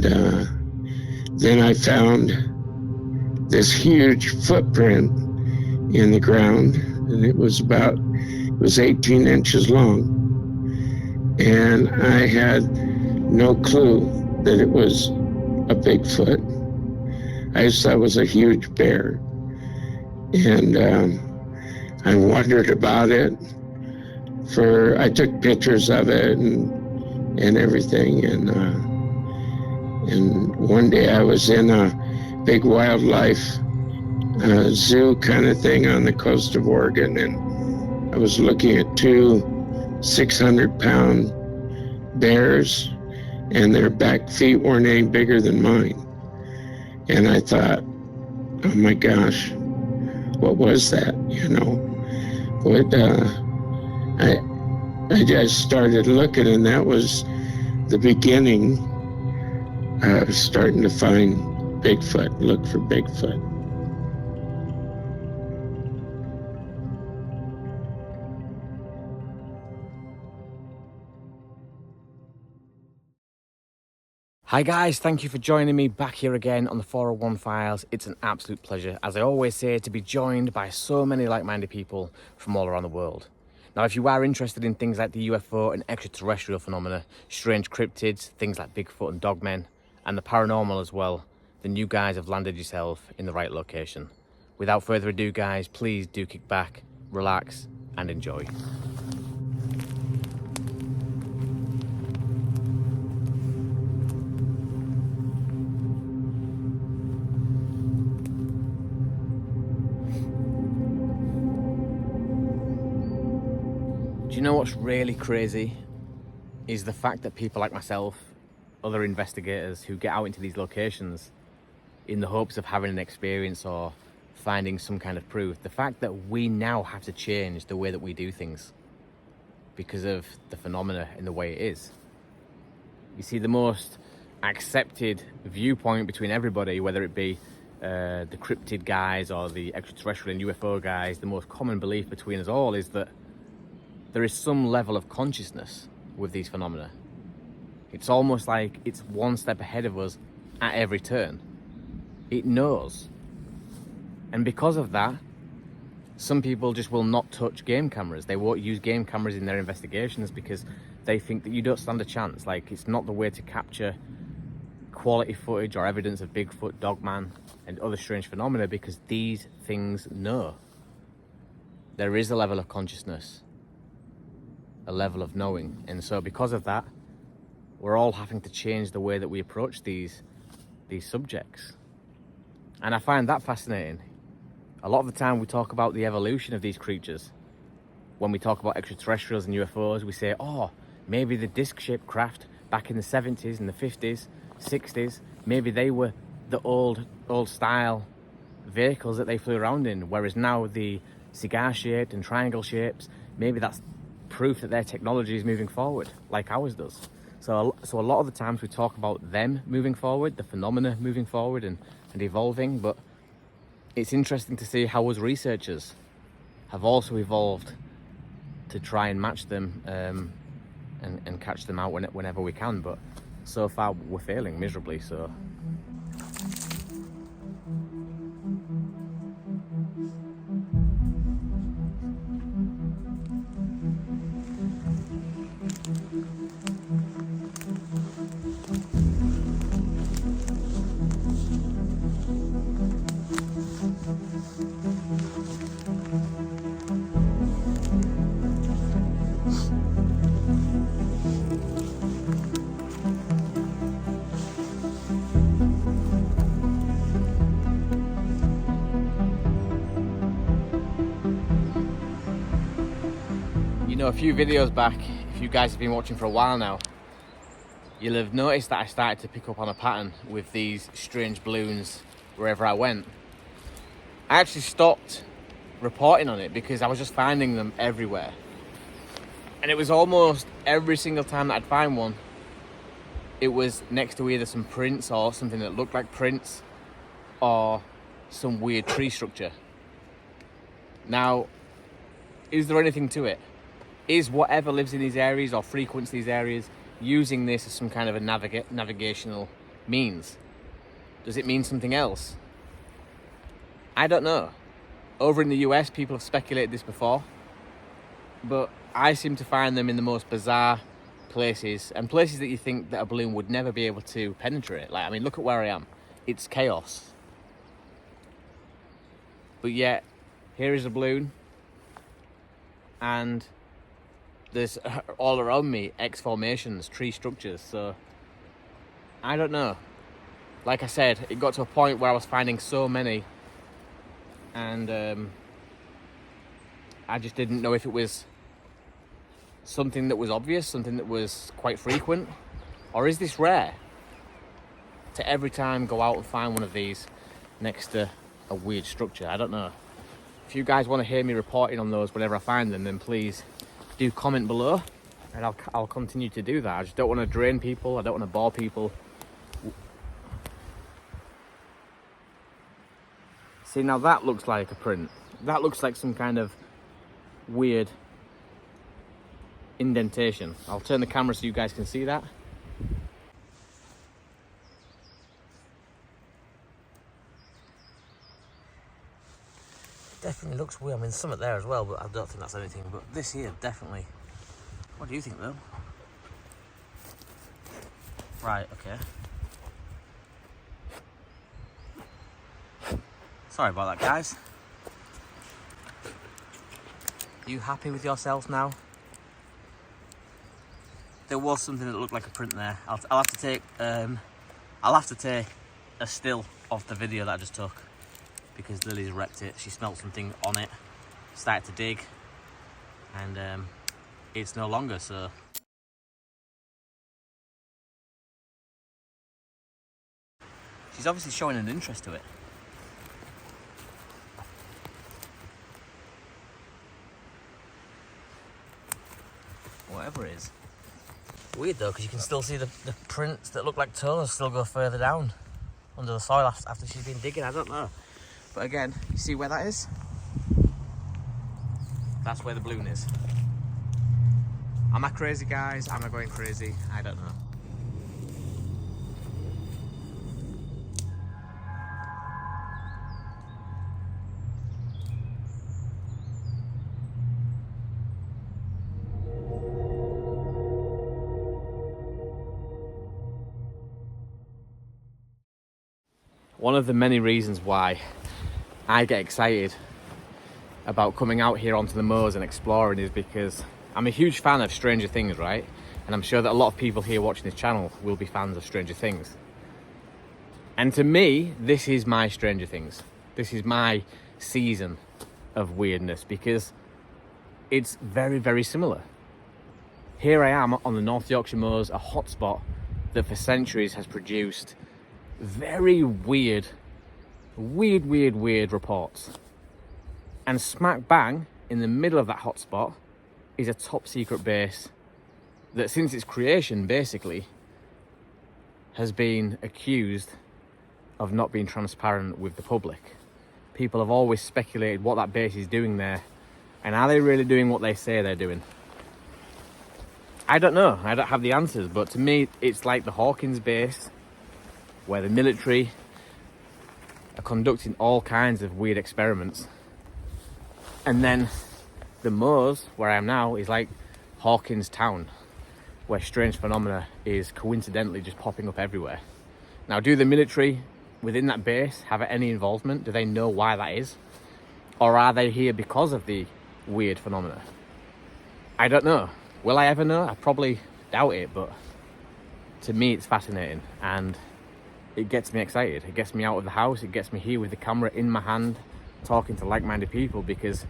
And then I found this huge footprint in the ground, and it was 18 inches long. And I had no clue that it was a Bigfoot. I just thought it was a huge bear. And I wondered about it. I took pictures of it and everything. And one day I was in a big wildlife zoo kind of thing on the coast of Oregon, and I was looking at two 600-pound bears, and their back feet weren't any bigger than mine. And I thought, oh my gosh, what was that? I just started looking, and that was the beginning of starting to find Bigfoot, look for Bigfoot. Hi guys, thank you for joining me back here again on the 401 Files. It's an absolute pleasure, as I always say, to be joined by so many like-minded people from all around the world. Now, if you are interested in things like the UFO and extraterrestrial phenomena, strange cryptids, things like Bigfoot and dogmen, and the paranormal as well, then you guys have landed yourself in the right location. Without further ado, guys, please do kick back, relax, and enjoy. Do you know what's really crazy? Is the fact that people like myself, other investigators who get out into these locations in the hopes of having an experience or finding some kind of proof, the fact that we now have to change the way that we do things because of the phenomena and the way it is. You see, the most accepted viewpoint between everybody, whether it be the cryptid guys or the extraterrestrial and UFO guys, the most common belief between us all is that there is some level of consciousness with these phenomena. It's almost like it's one step ahead of us at every turn. It knows. And because of that, some people just will not touch game cameras. They won't use game cameras in their investigations because they think that you don't stand a chance. Like, it's not the way to capture quality footage or evidence of Bigfoot, Dogman, and other strange phenomena, because these things know. There is a level of consciousness, a level of knowing, and so because of that, we're all having to change the way that we approach these subjects. And I find that fascinating. A lot of the time we talk about the evolution of these creatures. When we talk about extraterrestrials and UFOs, we say, oh, maybe the disc-shaped craft back in the 70s and the 50s, 60s, maybe they were the old style vehicles that they flew around in, whereas now the cigar-shaped and triangle shapes, maybe that's proof that their technology is moving forward like ours does. So a lot of the times we talk about them moving forward, the phenomena moving forward and evolving, but it's interesting to see how us researchers have also evolved to try and match them and catch them out whenever we can, but so far we're failing miserably. So a few videos back, if you guys have been watching for a while now, you'll have noticed that I started to pick up on a pattern with these strange balloons wherever I went. I actually stopped reporting on it because I was just finding them everywhere. And it was almost every single time that I'd find one, it was next to either some prints or something that looked like prints or some weird tree structure. Now, is there anything to it? Is whatever lives in these areas or frequents these areas using this as some kind of a navigational means. Does it mean something else? I don't know. Over in the US, people have speculated this before, but I seem to find them in the most bizarre places, and places that you think that a balloon would never be able to penetrate. Like, I mean, look at where I am. It's chaos. But yet, here is a balloon, and there's all around me X-formations, tree structures, so I don't know. Like I said, it got to a point where I was finding so many, and I just didn't know if it was something that was obvious, something that was quite frequent, or is this rare to every time go out and find one of these next to a weird structure? I don't know. If you guys want to hear me reporting on those whenever I find them, then please do comment below, and I'll continue to do that. I just don't want to drain people, I don't want to bore people. See, now that looks like a print. That looks like some kind of weird indentation. I'll turn the camera so you guys can see that. Definitely looks weird. I mean, some there as well, but I don't think that's anything. But this here, definitely. What do you think, though? Right, okay. Sorry about that, guys. Are you happy with yourselves now? There was something that looked like a print there. I'll have to take a still of the video that I just took, because Lily's wrecked it. She smelt something on it, started to dig, and it's no longer. So she's obviously showing an interest to it. Whatever it is. Weird though, because you can still see the prints that look like toes still go further down under the soil after she's been digging. I don't know. But again, you see where that is? That's where the balloon is. Am I crazy, guys? Am I going crazy? I don't know. One of the many reasons why I get excited about coming out here onto the moors and exploring is because I'm a huge fan of Stranger Things, right? And I'm sure that a lot of people here watching this channel will be fans of Stranger Things. And to me, this is my Stranger Things. This is my season of weirdness, because it's very, very similar. Here I am on the North Yorkshire moors, a hotspot that for centuries has produced very weird reports. And smack bang in the middle of that hotspot is a top secret base that since its creation basically has been accused of not being transparent with the public. People have always speculated what that base is doing there, and are they really doing what they say they're doing? I don't know, I don't have the answers, but to me it's like the Hawkins base, where the military are conducting all kinds of weird experiments. And then the moors, where I am now, is like Hawkins Town, where strange phenomena is coincidentally just popping up everywhere. Now, do the military within that base have any involvement? Do they know why that is? Or are they here because of the weird phenomena? I don't know. Will I ever know? I probably doubt it, but to me it's fascinating, and it gets me excited. It gets me out of the house. It gets me here with the camera in my hand, talking to like-minded people, because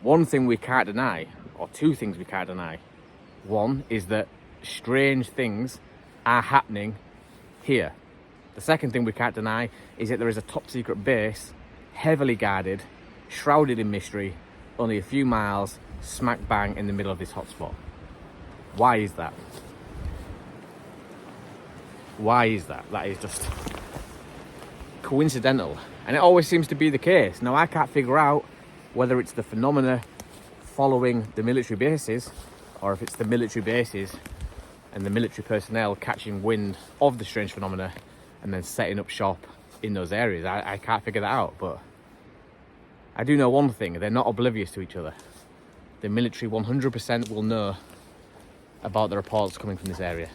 one thing we can't deny, or two things we can't deny. One is that strange things are happening here. The second thing we can't deny is that there is a top secret base, heavily guarded, shrouded in mystery, only a few miles, smack bang in the middle of this hotspot. Why is that? Why is that? That is just coincidental. And it always seems to be the case. Now, I can't figure out whether it's the phenomena following the military bases, or if it's the military bases and the military personnel catching wind of the strange phenomena and then setting up shop in those areas. I can't figure that out, but I do know one thing: they're not oblivious to each other. The military 100% will know about the reports coming from this area.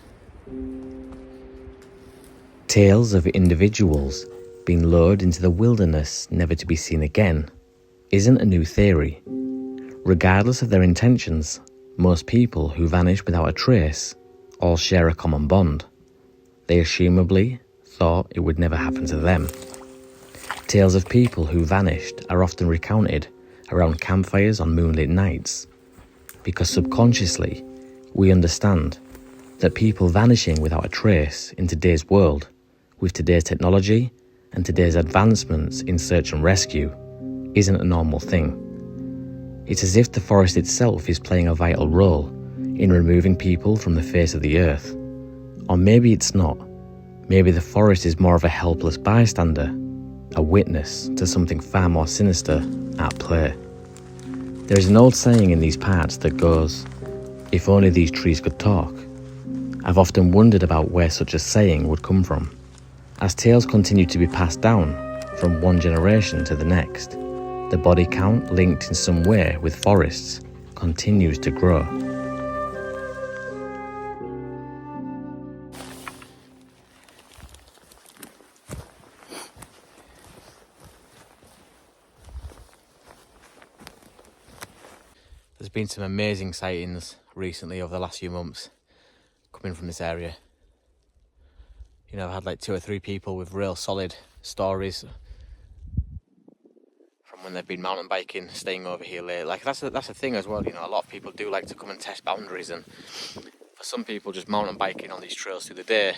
Tales of individuals being lured into the wilderness never to be seen again isn't a new theory. Regardless of their intentions, most people who vanish without a trace all share a common bond. They assumably thought it would never happen to them. Tales of people who vanished are often recounted around campfires on moonlit nights, because subconsciously we understand that people vanishing without a trace in today's world, with today's technology and today's advancements in search and rescue, isn't a normal thing. It's as if the forest itself is playing a vital role in removing people from the face of the earth. Or maybe it's not. Maybe the forest is more of a helpless bystander, a witness to something far more sinister at play. There is an old saying in these parts that goes, "If only these trees could talk." I've often wondered about where such a saying would come from. As tales continue to be passed down from one generation to the next, the body count linked in some way with forests continues to grow. There's been some amazing sightings recently over the last few months coming from this area. You know, I've had like 2 or 3 people with real solid stories from when they've been mountain biking, staying over here late. Like that's the thing as well. You know, a lot of people do like to come and test boundaries, and for some people, just mountain biking on these trails through the day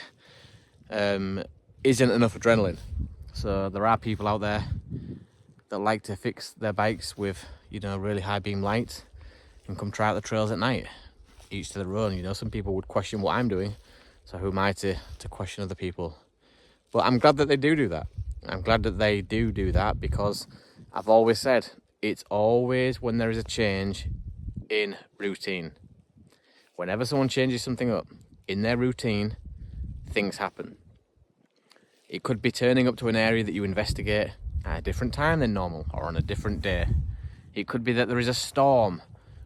isn't enough adrenaline. So there are people out there that like to fix their bikes with, you know, really high beam lights and come try out the trails at night. Each to their own. You know, some people would question what I'm doing, so who am I to question other people? But I'm glad that they do that. I'm glad that they do that, because I've always said it's always when there is a change in routine. Whenever someone changes something up in their routine, things happen. It could be turning up to an area that you investigate at a different time than normal, or on a different day. It could be that there is a storm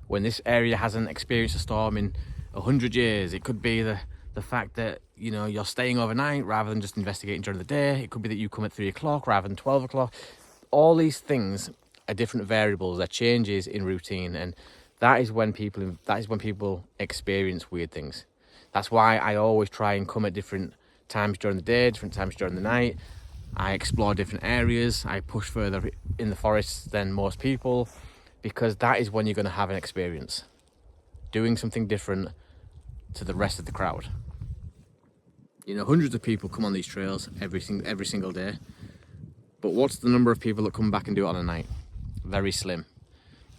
when this area hasn't experienced a storm in 100 years. It could be the fact that, you know, you're staying overnight rather than just investigating during the day. It could be that you come at 3 o'clock rather than 12 o'clock. All these things are different variables, are changes in routine, and that is when people experience weird things. That's why I always try and come at different times during the day, different times during the night. I explore different areas. I push further in the forests than most people, because that is when you're going to have an experience. Doing something different to the rest of the crowd. You know, hundreds of people come on these trails every single day. But what's the number of people that come back and do it on a night? Very slim.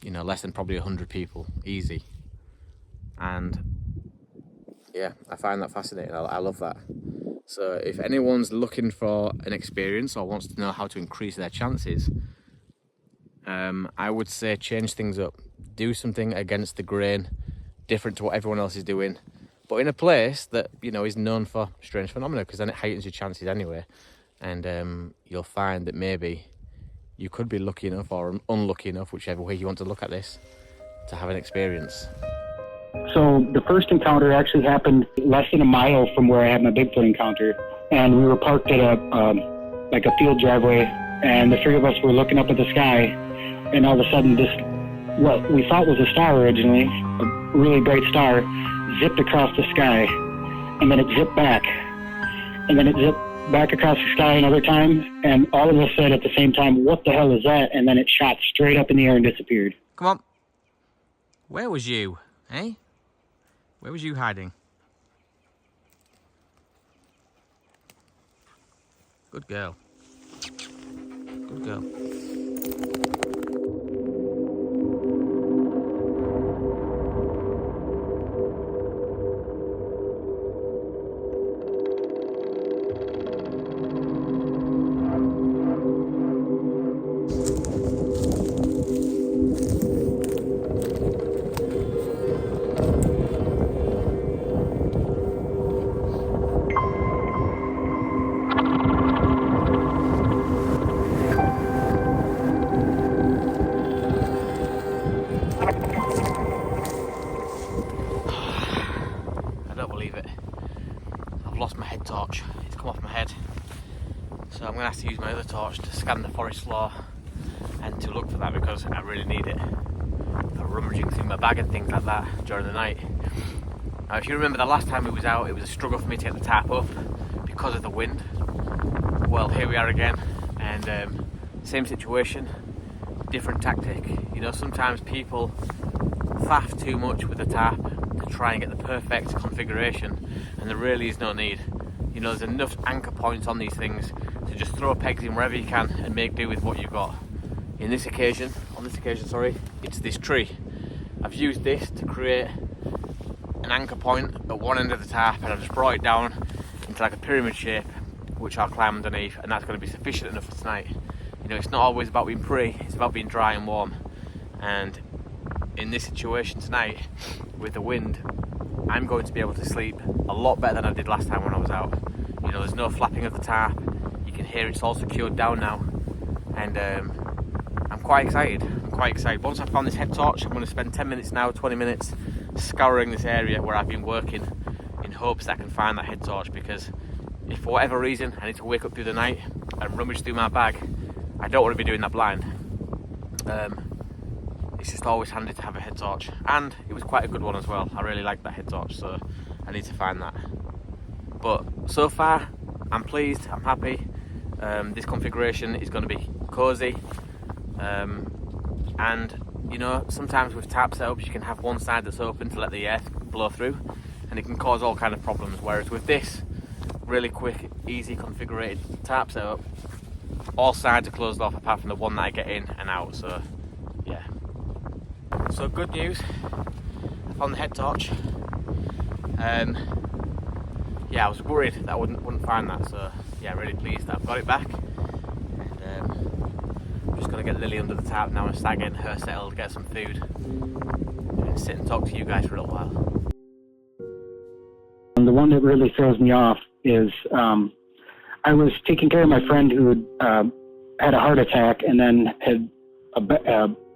You know, less than probably 100 people, easy. And yeah, I find that fascinating. I love that. So if anyone's looking for an experience or wants to know how to increase their chances, I would say change things up. Do something against the grain, different to what everyone else is doing, but in a place that, you know, is known for strange phenomena, because then it heightens your chances anyway. And you'll find that maybe you could be lucky enough or unlucky enough, whichever way you want to look at this, to have an experience. So the first encounter actually happened less than a mile from where I had my Bigfoot encounter, and we were parked at a field driveway, and the 3 of us were looking up at the sky, and all of a sudden this, what we thought was a star originally, a really bright star, zipped across the sky, and then it zipped back, and then it zipped back across the sky another time, and all of us said at the same time, "What the hell is that?" And then it shot straight up in the air and disappeared. Come on. Where was you, eh? Where was you hiding? Good girl. Good girl. to use my other torch to scan the forest floor and to look for that, because I really need it for rummaging through my bag and things like that during the night. Now, if you remember the last time we was out, it was a struggle for me to get the tarp up because of the wind. Well, here we are again, and same situation, different tactic. You know, sometimes people faff too much with the tarp to try and get the perfect configuration, and there really is no need. You know, there's enough anchor points on these things to just throw pegs in wherever you can and make do with what you've got. On this occasion, it's this tree. I've used this to create an anchor point at one end of the tarp, and I've just brought it down into like a pyramid shape, which I'll climb underneath, and that's going to be sufficient enough for tonight. You know, it's not always about being pretty, it's about being dry and warm. And in this situation tonight, with the wind, I'm going to be able to sleep a lot better than I did last time when I was out. You know, there's no flapping of the tarp, you can hear it's all secured down now, and I'm quite excited. Once I found this head torch, I'm going to spend 10 minutes now, 20 minutes scouring this area where I've been working in hopes that I can find that head torch, because if for whatever reason I need to wake up through the night and rummage through my bag, I don't want to be doing that blind. It's just always handy to have a head torch, and it was quite a good one as well. I really liked that head torch, so I need to find that. But so far, I'm pleased, I'm happy. This configuration is going to be cosy, and you know, sometimes with tarp setups you can have one side that's open to let the air blow through, and it can cause all kind of problems, whereas with this really quick, easy configured tarp setup, all sides are closed off apart from the one that I get in and out. So yeah, so good news, I found the head torch. Yeah, I was worried that I wouldn't find that, so yeah, really pleased that I've got it back. And I'm just going to get Lily under the tarp now and start getting her settled, get some food, and sit and talk to you guys for a little while. And the one that really throws me off is I was taking care of my friend who had a heart attack and then had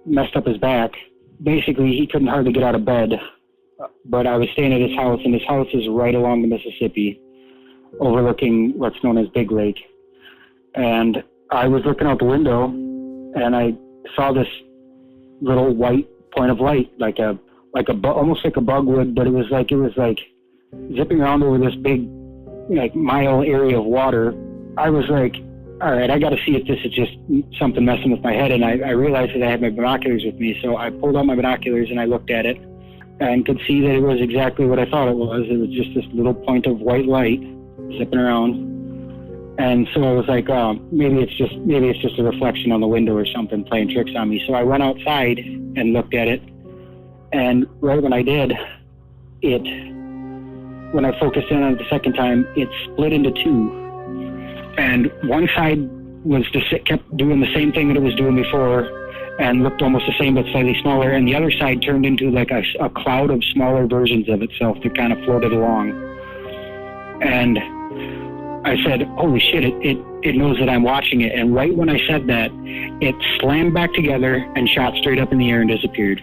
messed up his back. Basically, he couldn't hardly get out of bed, but I was staying at his house, and his house is right along the Mississippi, overlooking what's known as Big Lake. And I was looking out the window, and I saw this little white point of light, almost like a bug would, but it was like zipping around over this big, like, mile area of water. I was like, all right, I got to see if this is just something messing with my head. And I realized that I had my binoculars with me, so I pulled out my binoculars and I looked at it and could see that it was exactly what I thought it was. It was just this little point of white light zipping around. And so I was like, oh, maybe it's just a reflection on the window or something playing tricks on me. So I went outside and looked at it, and right when I did, when I focused in on it the second time, it split into two. And one side kept doing the same thing that it was doing before and looked almost the same but slightly smaller, and the other side turned into like a cloud of smaller versions of itself that kind of floated along. And I said, holy shit, it knows that I'm watching it. And right when I said that, it slammed back together and shot straight up in the air and disappeared.